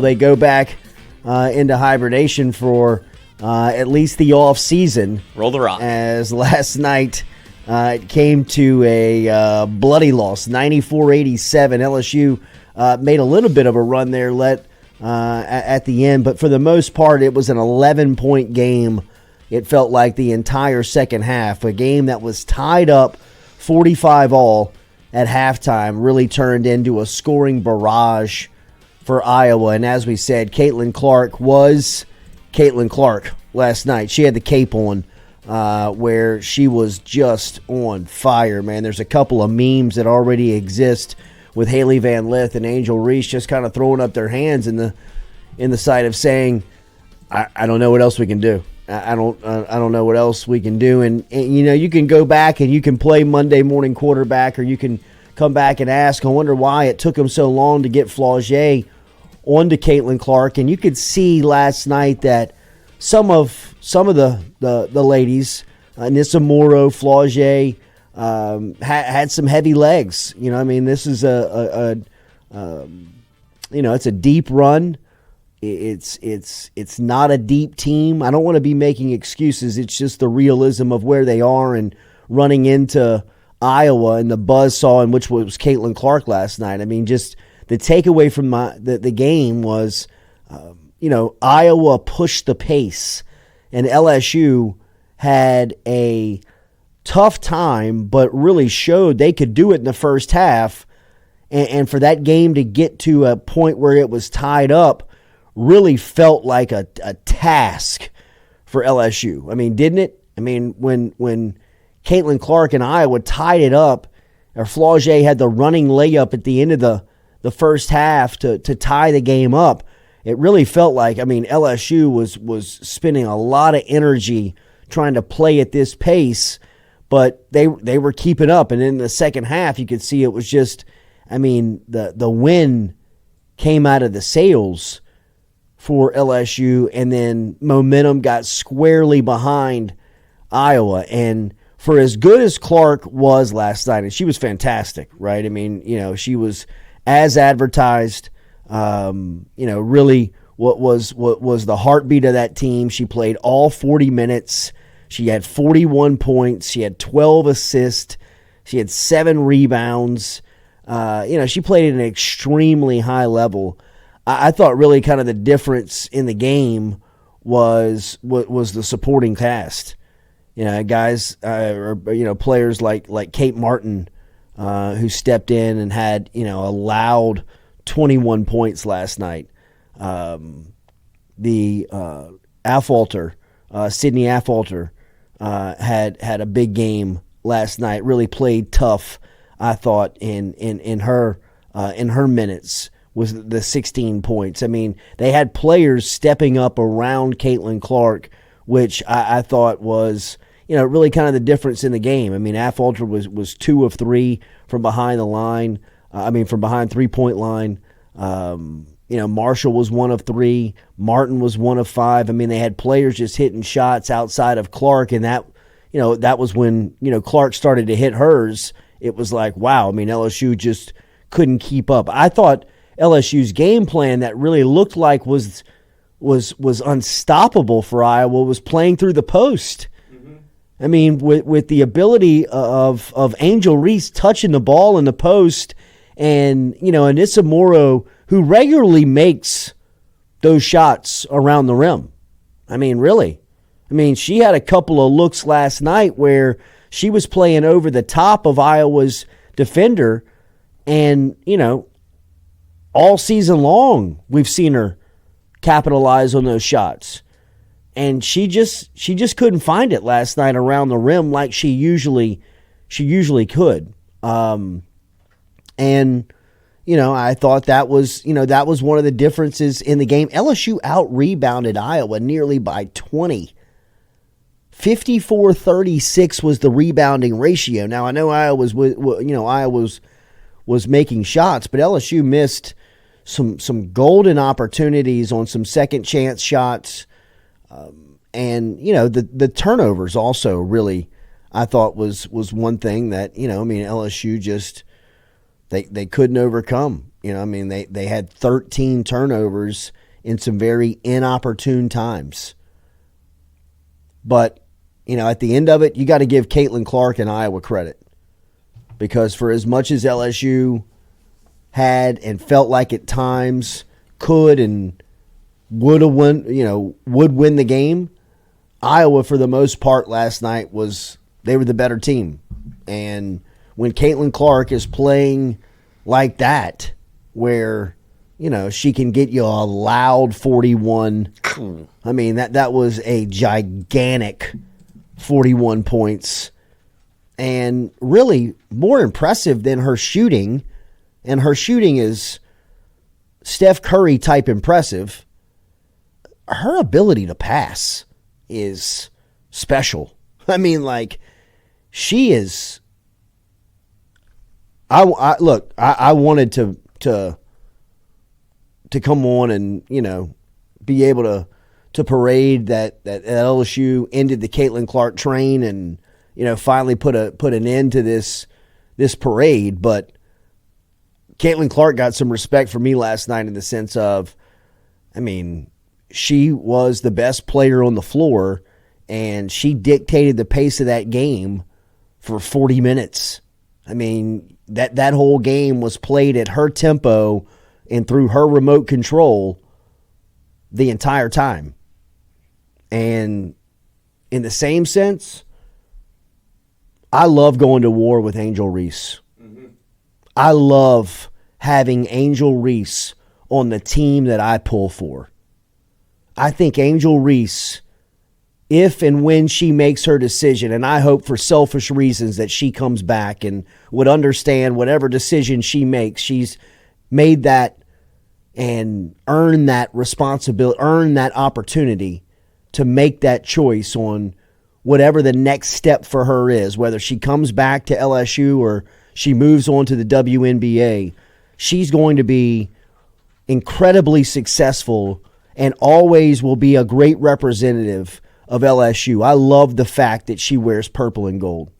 They go back into hibernation for at least the off season. Roll the rock. As last night it came to a bloody loss, 94-87. LSU made a little bit of a run there at the end, but for the most part it was an 11-point game. It felt like the entire second half, a game that was tied up 45-all at halftime, really turned into a scoring barrage for Iowa. And as we said, Caitlin Clark was Caitlin Clark last night. She had the cape on, where she was just on fire, man. There's a couple of memes that already exist with Haley Van Lith and Angel Reese just kind of throwing up their hands in the sight of saying, I don't know what else we can do. I don't know what else we can do. And you know, you can go back and you can play Monday morning quarterback, or you can come back and ask, I wonder why it took them so long to get Flaugier onto Caitlin Clark. And you could see last night that some of the ladies, Nissa Morrow, Flaugier, had some heavy legs. You know, I mean, this is it's a deep run. It's not a deep team. I don't want to be making excuses. It's just the realism of where they are and running into Iowa and the buzzsaw in which was Caitlin Clark last night. I mean, just the takeaway from the game was, Iowa pushed the pace, and LSU had a tough time, but really showed they could do it in the first half. And for that game to get to a point where it was tied up really felt like a task for LSU. I mean, didn't it? I mean, when Caitlin Clark and Iowa tied it up, or Flaugier had the running layup at the end of the first half to tie the game up, it really felt like, I mean, LSU was spending a lot of energy trying to play at this pace, but they were keeping up. And in the second half, you could see it was just, I mean, the wind came out of the sails for LSU, and then momentum got squarely behind Iowa. And for as good as Clark was last night, and she was fantastic, right? I mean, she was as advertised, really what was the heartbeat of that team. She played all 40 minutes. She had 41 points. She had 12 assists. She had 7 rebounds. She played at an extremely high level. I thought really kind of the difference in the game was the supporting cast. Guys, players like Kate Martin, who stepped in and had, a loud 21 points last night. The Affolter, Sydney Affolter, had a big game last night. Really played tough, I thought, in her minutes. Was the 16 points. I mean, they had players stepping up around Caitlin Clark, which I thought was, really kind of the difference in the game. I mean, Affolter was 2 of 3 from behind the line. From behind 3-point line. Marshall was 1 of 3. Martin was 1 of 5. I mean, they had players just hitting shots outside of Clark, and that was when, Clark started to hit hers. It was like, wow. I mean, LSU just couldn't keep up. I thought LSU's game plan that really looked like was unstoppable for Iowa was playing through the post. Mm-hmm. I mean, with the ability of Angel Reese touching the ball in the post, and Anissa Morrow, who regularly makes those shots around the rim. I mean, really. I mean, she had a couple of looks last night where she was playing over the top of Iowa's defender, and all season long, we've seen her capitalize on those shots. And she just couldn't find it last night around the rim like she usually could. I thought that was one of the differences in the game. LSU out-rebounded Iowa nearly by 20. 54-36 was the rebounding ratio. Now, I know Iowa was making shots, but LSU missed some golden opportunities on some second chance shots. The turnovers also really, I thought was one thing that, LSU just, they couldn't overcome. I mean, they had 13 turnovers in some very inopportune times. But, at the end of it, you got to give Caitlin Clark and Iowa credit. Because for as much as LSU had and felt like at times could and would win the game, Iowa, for the most part last night, they were the better team. And when Caitlin Clark is playing like that, where, she can get you a loud 41. I mean, that was a gigantic 41 points. And really more impressive than her shooting, and her shooting is Steph Curry type impressive. Her ability to pass is special. I mean, like, she is. I wanted to come on and be able to parade that LSU ended the Caitlin Clark train and finally put an end to this parade. But Caitlin Clark got some respect for me last night in the sense of, I mean, she was the best player on the floor, and she dictated the pace of that game for 40 minutes. I mean, that whole game was played at her tempo and through her remote control the entire time. And in the same sense, I love going to war with Angel Reese. Mm-hmm. I love having Angel Reese on the team that I pull for. I think Angel Reese, if and when she makes her decision, and I hope for selfish reasons that she comes back and would understand whatever decision she makes, she's made that and earned that responsibility, earned that opportunity to make that choice on whatever the next step for her is, whether she comes back to LSU or she moves on to the WNBA. She's going to be incredibly successful and always will be a great representative of LSU. I love the fact that she wears purple and gold.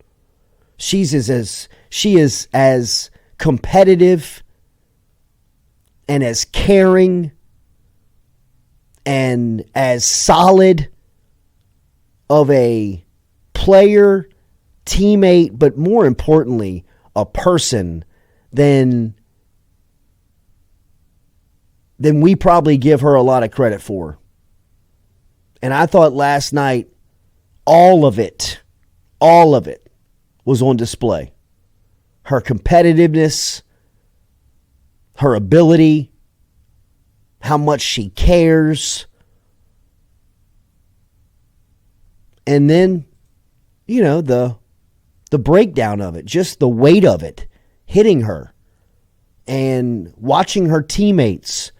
She is as competitive and as caring and as solid of a player, teammate, but more importantly, a person than we probably give her a lot of credit for. And I thought last night, all of it was on display. Her competitiveness, her ability, how much she cares. And then, the breakdown of it, just the weight of it hitting her and watching her teammates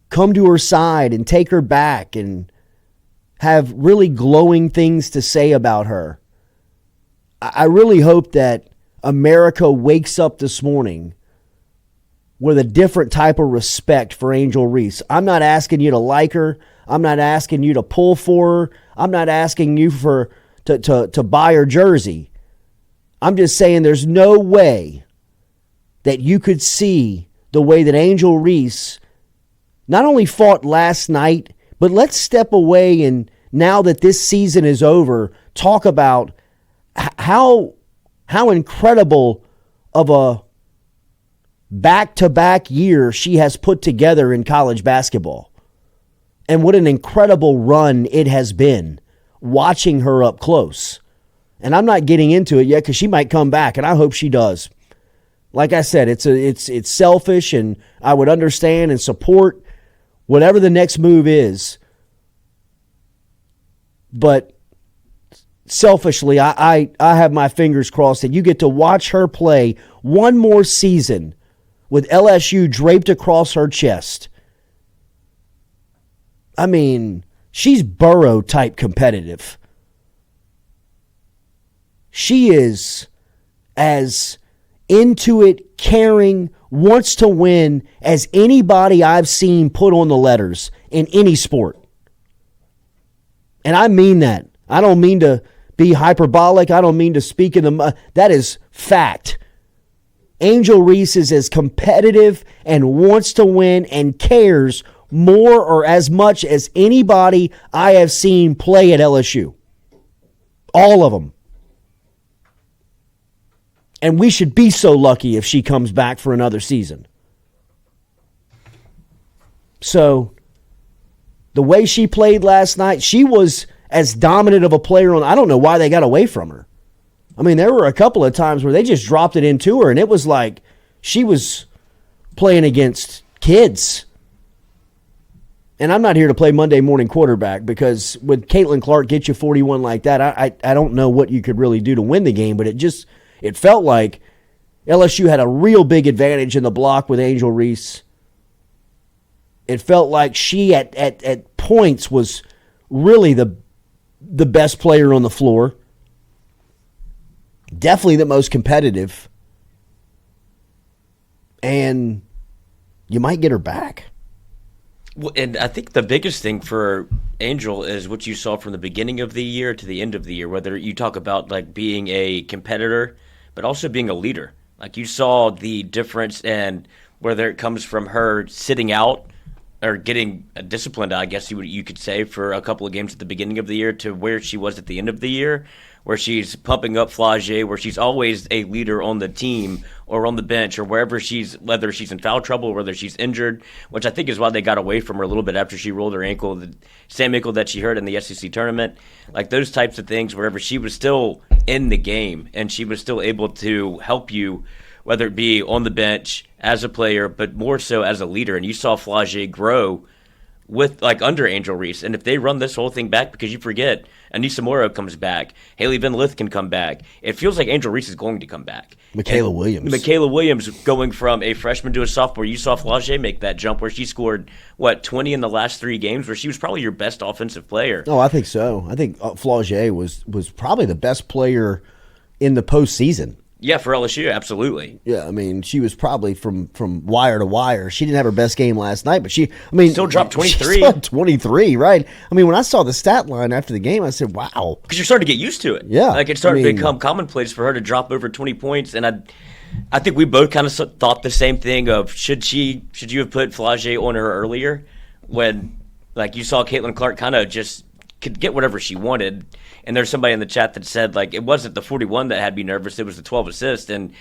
come to her side and take her back and have really glowing things to say about her. I really hope that America wakes up this morning with a different type of respect for Angel Reese. I'm not asking you to like her. I'm not asking you to pull for her. I'm not asking you to buy her jersey. I'm just saying there's no way that you could see the way that Angel Reese not only fought last night, but let's step away and now that this season is over, talk about how incredible of a back-to-back year she has put together in college basketball. And what an incredible run it has been watching her up close. And I'm not getting into it yet because she might come back, and I hope she does. Like I said, it's selfish, and I would understand and support whatever the next move is. But selfishly, I have my fingers crossed that you get to watch her play one more season with LSU draped across her chest. I mean, she's Burrow-type competitive. She is as into it, caring, wants to win as anybody I've seen put on the letters in any sport. And I mean that. I don't mean to be hyperbolic. I don't mean to speak in the... That is fact. Angel Reese is as competitive and wants to win and cares more or as much as anybody I have seen play at LSU. All of them. And we should be so lucky if she comes back for another season. So, the way she played last night, she was as dominant of a player on. I don't know why they got away from her. I mean, there were a couple of times where they just dropped it into her, and it was like she was playing against kids. And I'm not here to play Monday morning quarterback because when Caitlin Clark gets you 41 like that, I don't know what you could really do to win the game, but it felt like LSU had a real big advantage in the block with Angel Reese. It felt like she at points was really the best player on the floor. Definitely the most competitive. And you might get her back. Well, and I think the biggest thing for Angel is what you saw from the beginning of the year to the end of the year, whether you talk about like being a competitor, but also being a leader. Like you saw the difference, and whether it comes from her sitting out or getting disciplined, I guess you could say, for a couple of games at the beginning of the year to where she was at the end of the year, where she's pumping up Flau'jae, where she's always a leader on the team or on the bench or wherever whether she's in foul trouble or whether she's injured, which I think is why they got away from her a little bit after she rolled her ankle, the same ankle that she hurt in the SEC tournament. Like those types of things, wherever she was still in the game and she was still able to help you, whether it be on the bench as a player, but more so as a leader. And you saw Flau'jae grow with like under Angel Reese. And if they run this whole thing back, because you forget, Anissa Morrow comes back, Haley Van Lith can come back. It feels like Angel Reese is going to come back. Michaela Williams going from a freshman to a sophomore. You saw Flau'jae make that jump where she scored, 20 in the last 3 games, where she was probably your best offensive player. Oh, I think so. I think Flau'jae was probably the best player in the postseason. Yeah, for LSU, absolutely. Yeah, I mean, she was probably from wire to wire. She didn't have her best game last night, but still dropped 23. She still had 23, right? I mean, when I saw the stat line after the game, I said, "Wow," because you're starting to get used to it. Yeah, like it started to become commonplace for her to drop over 20 points, and I think we both kind of thought the same thing of should you have put Flau'jae on her earlier when like you saw Caitlin Clark kind of just could get whatever she wanted. And there's somebody in the chat that said, like, it wasn't the 41 that had me nervous, it was the 12 assists. And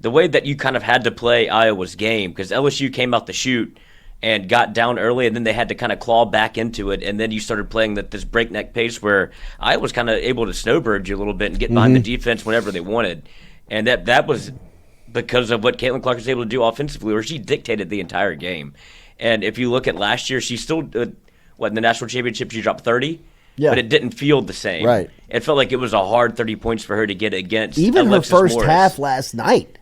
the way that you kind of had to play Iowa's game, because LSU came out the chute and got down early, and then they had to kind of claw back into it. And then you started playing this breakneck pace where Iowa was kind of able to snowbird you a little bit and get behind the defense whenever they wanted. And that was because of what Caitlin Clark was able to do offensively, where she dictated the entire game. And if you look at last year, she still, in the national championship, she dropped 30. Yeah. But it didn't feel the same. Right. It felt like it was a hard 30 points for her to get against even Alexis her first Morris. half last night.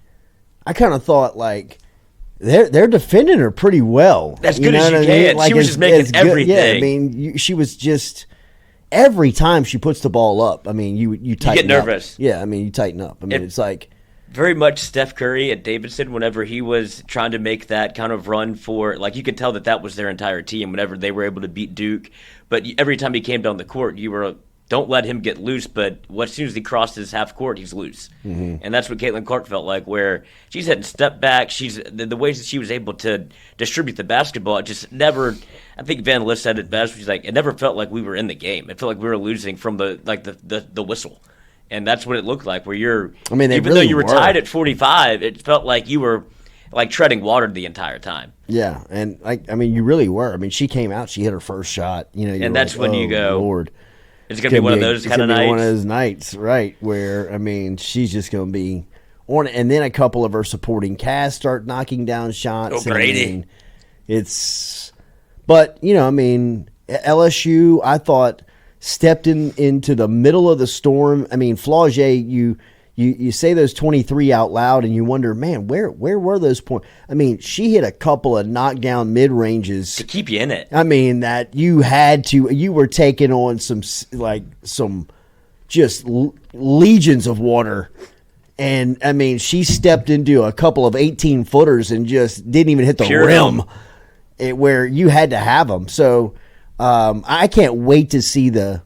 I kind of thought, like, they're defending her pretty well. As good as you can. Like, she was just making everything. Yeah, I mean, she was just – every time she puts the ball up, I mean, you tighten up. You get nervous. Yeah, I mean, you tighten up. I mean, it's like – very much Steph Curry at Davidson whenever he was trying to make that kind of run for, like, you could tell that was their entire team whenever they were able to beat Duke. But every time he came down the court, you were, don't let him get loose, but as soon as he crossed his half court, he's loose. Mm-hmm. And that's what Caitlin Clark felt like, where she's hitting step back. She's the ways that she was able to distribute the basketball, it just never, I think Van Lith said it best, she's like, it never felt like we were in the game. It felt like we were losing from the whistle. And that's what it looked like, where even though you were tied at 45, it felt like you were like treading water the entire time. Yeah, and you really were. I mean, she came out, she hit her first shot. And that's when you go, Lord, it's going to be one of those kind of nights. One of those nights, right? Where she's just going to be on it, and then a couple of her supporting cast start knocking down shots. Oh, Brady! But LSU, I thought, stepped into the middle of the storm. I mean, Flau'jae, you say those 23 out loud, and you wonder, man, where were those points? I mean, she hit a couple of knockdown mid-ranges to keep you in it. I mean, that you were taking on some just legions of water. And, I mean, she stepped into a couple of 18-footers and just didn't even hit the rim where you had to have them. So, I can't wait to see the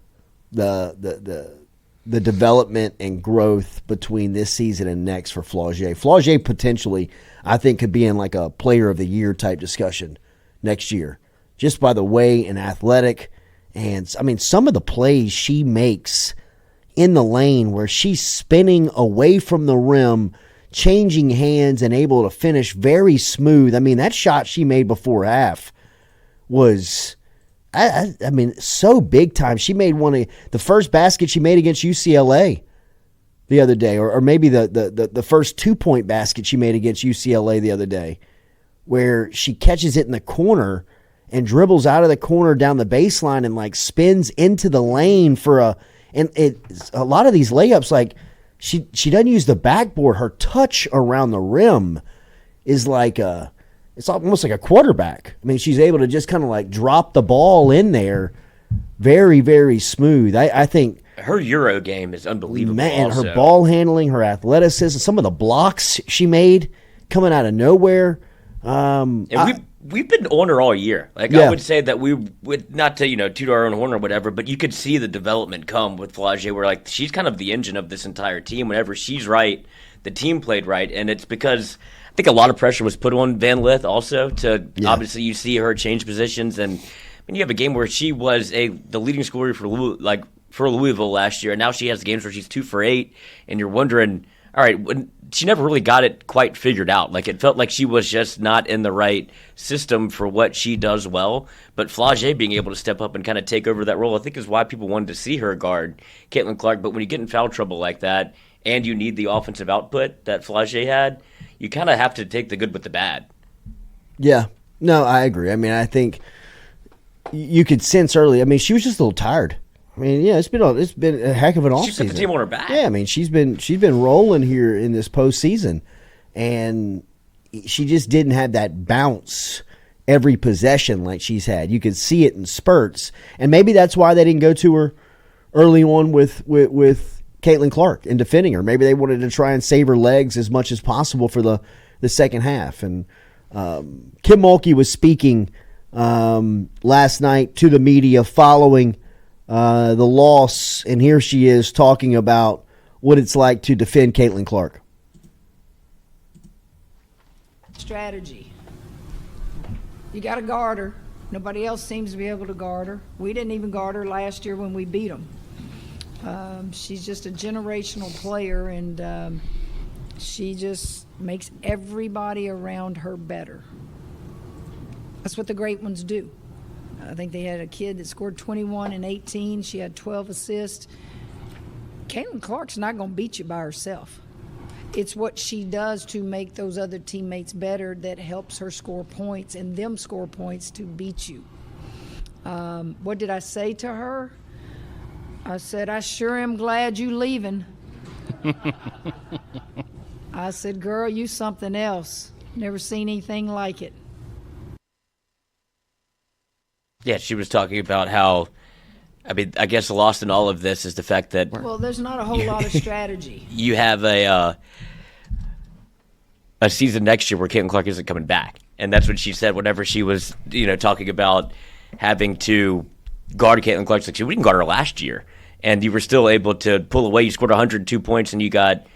the development and growth between this season and next for Flaugier. Flaugier potentially, I think, could be in like a player of the year type discussion next year, just by the way and athletic. And I mean, some of the plays she makes in the lane where she's spinning away from the rim, changing hands and able to finish very smooth. I mean, that shot she made before half was, I mean, so big time. She made one of the first basket she made against UCLA the other day, or maybe the first 2-point basket she made against UCLA the other day, where she catches it in the corner and dribbles out of the corner down the baseline and like spins into the lane for a lot of these layups, like she doesn't use the backboard. Her touch around the rim is like it's almost like a quarterback. I mean, she's able to just kind of like drop the ball in there very, very smooth. I think her Euro game is unbelievable. Man, also. Her ball handling, her athleticism, some of the blocks she made coming out of nowhere. We've been on her all year. Like, yeah. I would say that we would, not to, toot our own horn or whatever, but you could see the development come with Flaugier, where like she's kind of the engine of this entire team. Whenever she's right, the team played right. And it's because I think a lot of pressure was put on Van Lith also to obviously you see her change positions. And when you have a game where she was the leading scorer for Louisville last year, and now she has games where she's 2 for 8, and you're wondering, all right, she never really got it quite figured out. Like, it felt like she was just not in the right system for what she does well. But Flaugier being able to step up and kind of take over that role, I think, is why people wanted to see her guard Caitlin Clark. But when you get in foul trouble like that, and you need the offensive output that Flaugier had, you kind of have to take the good with the bad. Yeah. No, I agree. I mean, I think you could sense early. I mean, she was just a little tired. I mean, yeah, it's been a heck of an offseason. She put the team on her back. Yeah, I mean, she's been rolling here in this postseason, and she just didn't have that bounce every possession like she's had. You could see it in spurts, and maybe that's why they didn't go to her early on with Caitlin Clark and defending her. Maybe they wanted to try and save her legs as much as possible for the second half. And Kim Mulkey was speaking last night to the media following the loss, and here she is talking about what it's like to defend Caitlin Clark. Strategy. You got to guard her. Nobody else seems to be able to guard her. We didn't even guard her last year when we beat them. She's just a generational player, and she just makes everybody around her better. That's what the great ones do. I think they had a kid that scored 21 and 18. She had 12 assists. Caitlin Clark's not going to beat you by herself. It's what she does to make those other teammates better that helps her score points and them score points to beat you. What did I say to her? I said, I sure am glad you leaving. I said, girl, you something else. Never seen anything like it. Yeah, she was talking about how, I mean, I guess lost in all of this is the fact that... Well, there's not a whole lot of strategy. You have a season next year where Caitlin Clark isn't coming back. And that's what she said whenever she was, talking about having to guard Caitlin Clark. Like, we didn't guard her last year. And you were still able to pull away. You scored 102 points, and you got,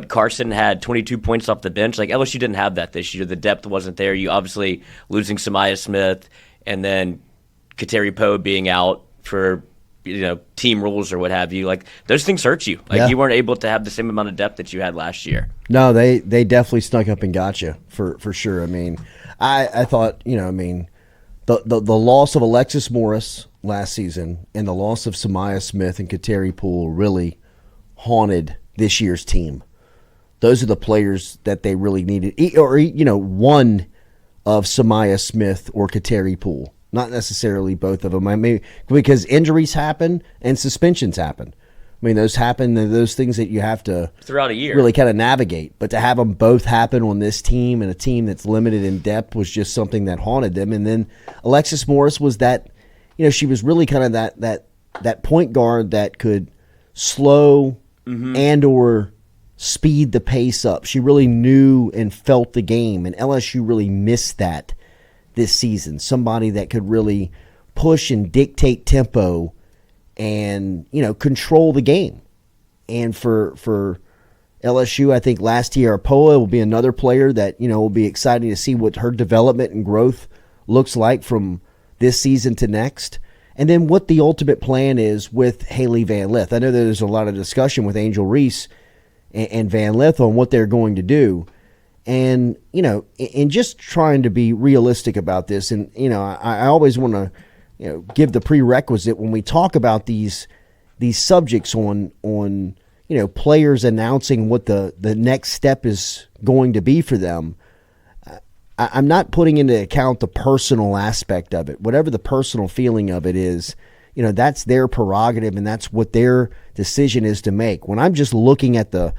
Carson had 22 points off the bench. Like, LSU didn't have that this year. The depth wasn't there. You obviously losing Samaya Smith, and then Kateri Poe being out for team rules or what have you. Like, those things hurt you. Like, you weren't able to have the same amount of depth that you had last year. No, they definitely snuck up and got you for sure. I mean, I thought the loss of Alexis Morris last season and the loss of Samaya Smith and Kateri Poole really haunted this year's team. Those are the players that they really needed, or one of Samaya Smith or Kateri Poole. Not necessarily both of them. I mean, because injuries happen and suspensions happen. I mean, those happen. Those things that you have to throughout a year really kind of navigate. But to have them both happen on this team and a team that's limited in depth was just something that haunted them. And then Alexis Morris was that. She was really kind of that point guard that could slow and or speed the pace up. She really knew and felt the game, and LSU really missed that this season. Somebody that could really push and dictate tempo and, control the game. And for LSU, I think last year Poa will be another player that, will be exciting to see what her development and growth looks like from this season to next. And then what the ultimate plan is with Haley Van Lith. I know there's a lot of discussion with Angel Reese and Van Lith on what they're going to do. And, and just trying to be realistic about this. And, I always want to, give the prerequisite when we talk about these subjects on players announcing what the next step is going to be for them. I'm not putting into account the personal aspect of it. Whatever the personal feeling of it is, that's their prerogative and that's what their decision is to make. When I'm just looking at the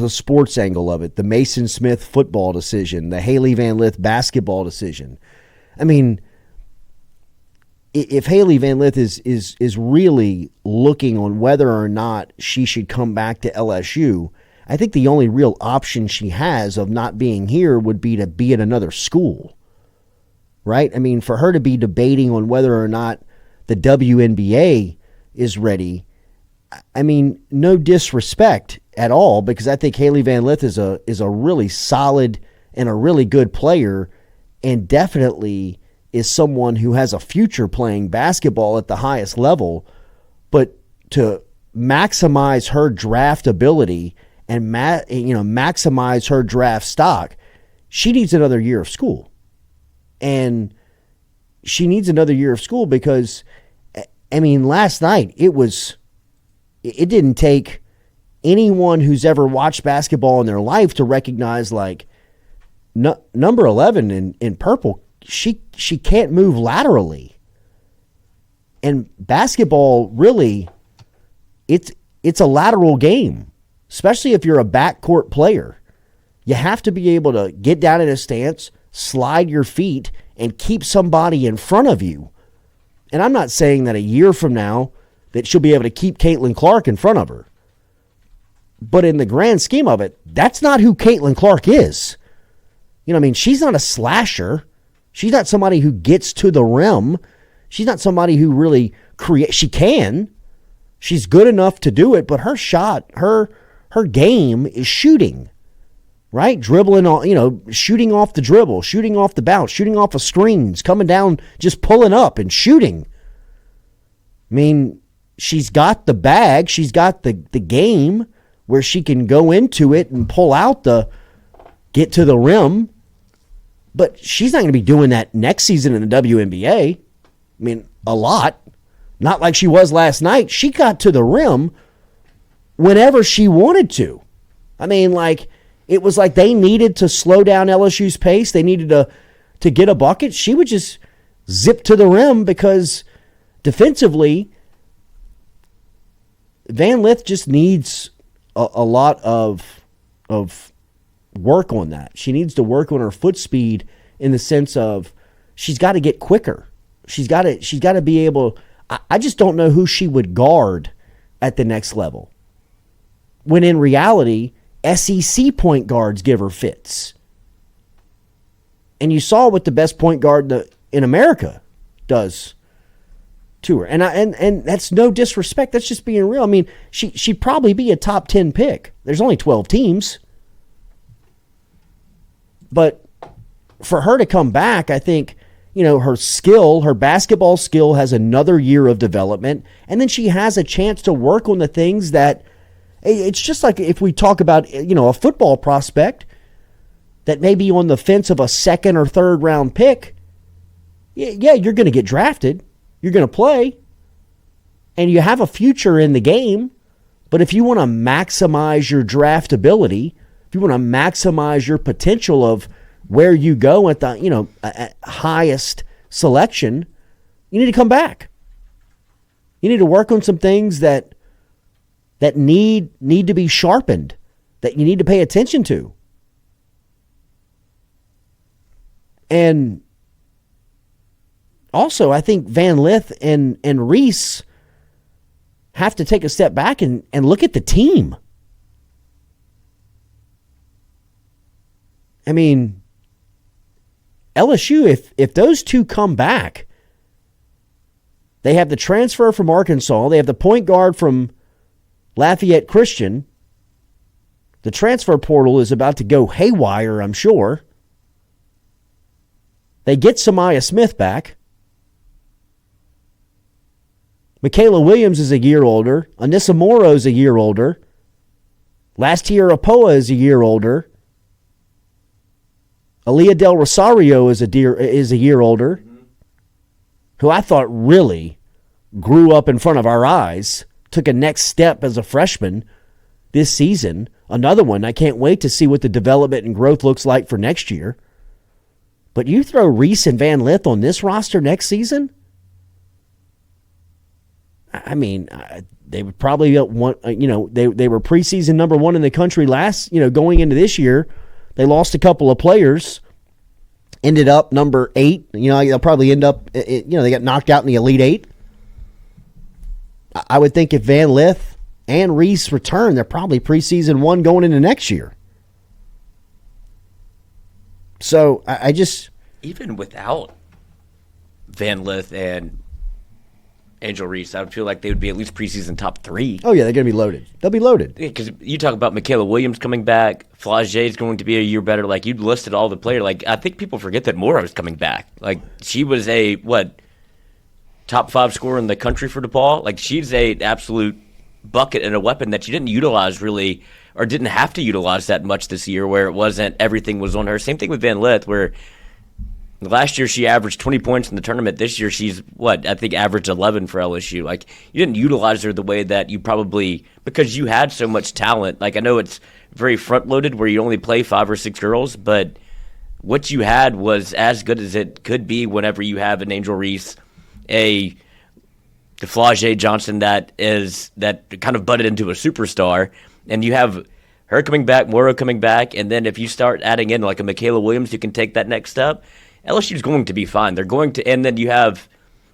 sports angle of it, the Mason Smith football decision, the Haley Van Lith basketball decision. I mean, if Haley Van Lith is really looking on whether or not she should come back to LSU, I think the only real option she has of not being here would be to be at another school, right? I mean, for her to be debating on whether or not the WNBA is ready, I mean, no disrespect at all, because I think Haley Van Lith is a really solid and a really good player, and definitely is someone who has a future playing basketball at the highest level. But to maximize her draft ability and maximize her draft stock, she needs another year of school. And she needs another year of school because, I mean, last night it didn't take anyone who's ever watched basketball in their life to recognize, like, number 11 in purple, she can't move laterally. And basketball, really, it's a lateral game, especially if you're a backcourt player. You have to be able to get down in a stance, slide your feet, and keep somebody in front of you. And I'm not saying that a year from now that she'll be able to keep Caitlin Clark in front of her. But in the grand scheme of it, that's not who Caitlin Clark is. I mean, she's not a slasher. She's not somebody who gets to the rim. She's not somebody who really creates. She can. She's good enough to do it, but her shot, her game is shooting, right? Dribbling on, shooting off the dribble, shooting off the bounce, shooting off of screens, coming down, just pulling up and shooting. I mean, she's got the bag. She's got the game where she can go into it and pull out get to the rim. But she's not going to be doing that next season in the WNBA. I mean, a lot. Not like she was last night. She got to the rim whenever she wanted to. I mean, like, it was like they needed to slow down LSU's pace. They needed to get a bucket. She would just zip to the rim because defensively, Van Lith just needs a lot of work on that. She needs to work on her foot speed in the sense of she's got to get quicker. She's got to be able. I just don't know who she would guard at the next level. When in reality, SEC point guards give her fits. And you saw what the best point guard in America does to her. And that's no disrespect. That's just being real. I mean, she'd probably be a top 10 pick. There's only 12 teams. But for her to come back, I think, her skill, her basketball skill has another year of development. And then she has a chance to work on the things that, it's just like if we talk about, a football prospect that may be on the fence of a second or third round pick. Yeah, you're going to get drafted. You're going to play. And you have a future in the game. But if you want to maximize your draft ability, if you want to maximize your potential of where you go at the, at highest selection, you need to come back. You need to work on some things that need to be sharpened, that you need to pay attention to. And also, I think Van Lith and Reese have to take a step back and look at the team. I mean, LSU, if those two come back, they have the transfer from Arkansas, they have the point guard from Lafayette Christian, the transfer portal is about to go haywire, I'm sure. They get Samaya Smith back. Michaela Williams is a year older. Anissa Morrow is a year older. Lastiera Poa is a year older. Aaliyah Del Rosario is a year older, who I thought really grew up in front of our eyes, took a next step as a freshman this season. Another one, I can't wait to see what the development and growth looks like for next year. But you throw Reese and Van Lith on this roster next season? I mean, they would probably want, they were preseason number 1 in the country last, going into this year. They lost a couple of players, ended up number 8. They'll probably end up, they got knocked out in the Elite 8. I would think if Van Lith and Reese return, they're probably preseason 1 going into next year. So I just... Even without Van Lith and Angel Reese, I would feel like they would be at least preseason top 3. Oh, yeah, they're going to be loaded. They'll be loaded. Because you talk about Michaela Williams coming back, Flau'jae is going to be a year better. Like, you listed all the players. Like, I think people forget that Morrow's coming back. Like, she was a, top 5 scorer in the country for DePaul? Like, she's a absolute bucket and a weapon that you didn't utilize really, or didn't have to utilize that much this year, where it wasn't everything was on her. Same thing with Van Lith, where last year she averaged 20 points in the tournament. This year she's, I think averaged 11 for LSU. Like, you didn't utilize her the way that you probably, because you had so much talent. Like, I know it's very front-loaded where you only play 5 or 6 girls, but what you had was as good as it could be whenever you have an Angel Reese, a Flau'jae Johnson that kind of butted into a superstar, and you have her coming back, Morrow coming back, and then if you start adding in like a Michaela Williams who can take that next step, LSU's going to be fine. They're going to, and then you have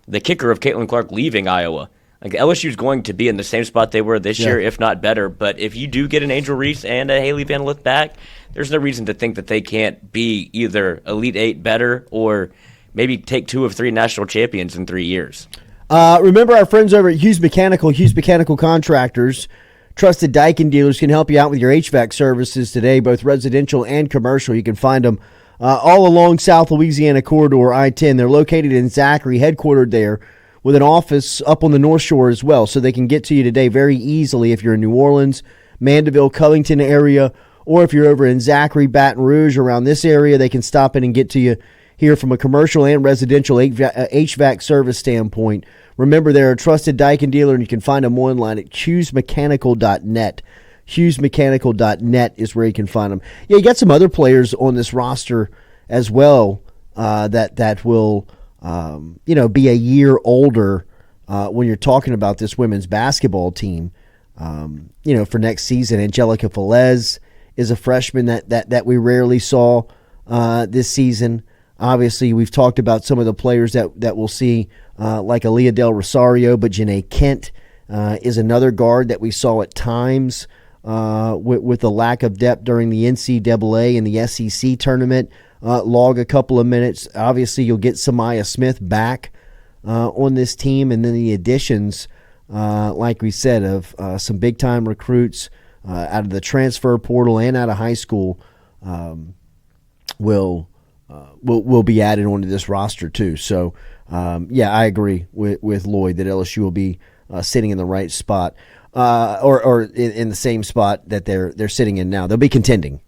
the kicker of Caitlin Clark leaving Iowa. Like, LSU's going to be in the same spot they were this year, if not better. But if you do get an Angel Reese and a Haley Van Lith back, there's no reason to think that they can't be either Elite 8 better or maybe take 2 of 3 national champions in 3 years. Remember our friends over at Hughes Mechanical Contractors. Trusted Daikin dealers can help you out with your HVAC services today, both residential and commercial. You can find them all along South Louisiana Corridor I-10. They're located in Zachary, headquartered there, with an office up on the North Shore as well, so they can get to you today very easily if you're in New Orleans, Mandeville, Covington area, or if you're over in Zachary, Baton Rouge, around this area, they can stop in and get to you here from a commercial and residential HVAC service standpoint. Remember, they're a trusted Daikin dealer, and you can find them online at hughesmechanical.net. HughesMechanical.net is where you can find them. Yeah, you got some other players on this roster as well that will be a year older when you're talking about this women's basketball team. For next season, Angelica Velez is a freshman that we rarely saw this season. Obviously, we've talked about some of the players that we'll see, like Aaliyah Del Rosario, but Janae Kent is another guard that we saw at times with the lack of depth during the NCAA and the SEC tournament, log a couple of minutes. Obviously, you'll get Samaya Smith back on this team, and then the additions, like we said, of some big-time recruits out of the transfer portal and out of high school will be added onto this roster too. So, I agree with Lloyd that LSU will be sitting in the right spot, or in the same spot that they're sitting in now. They'll be contending.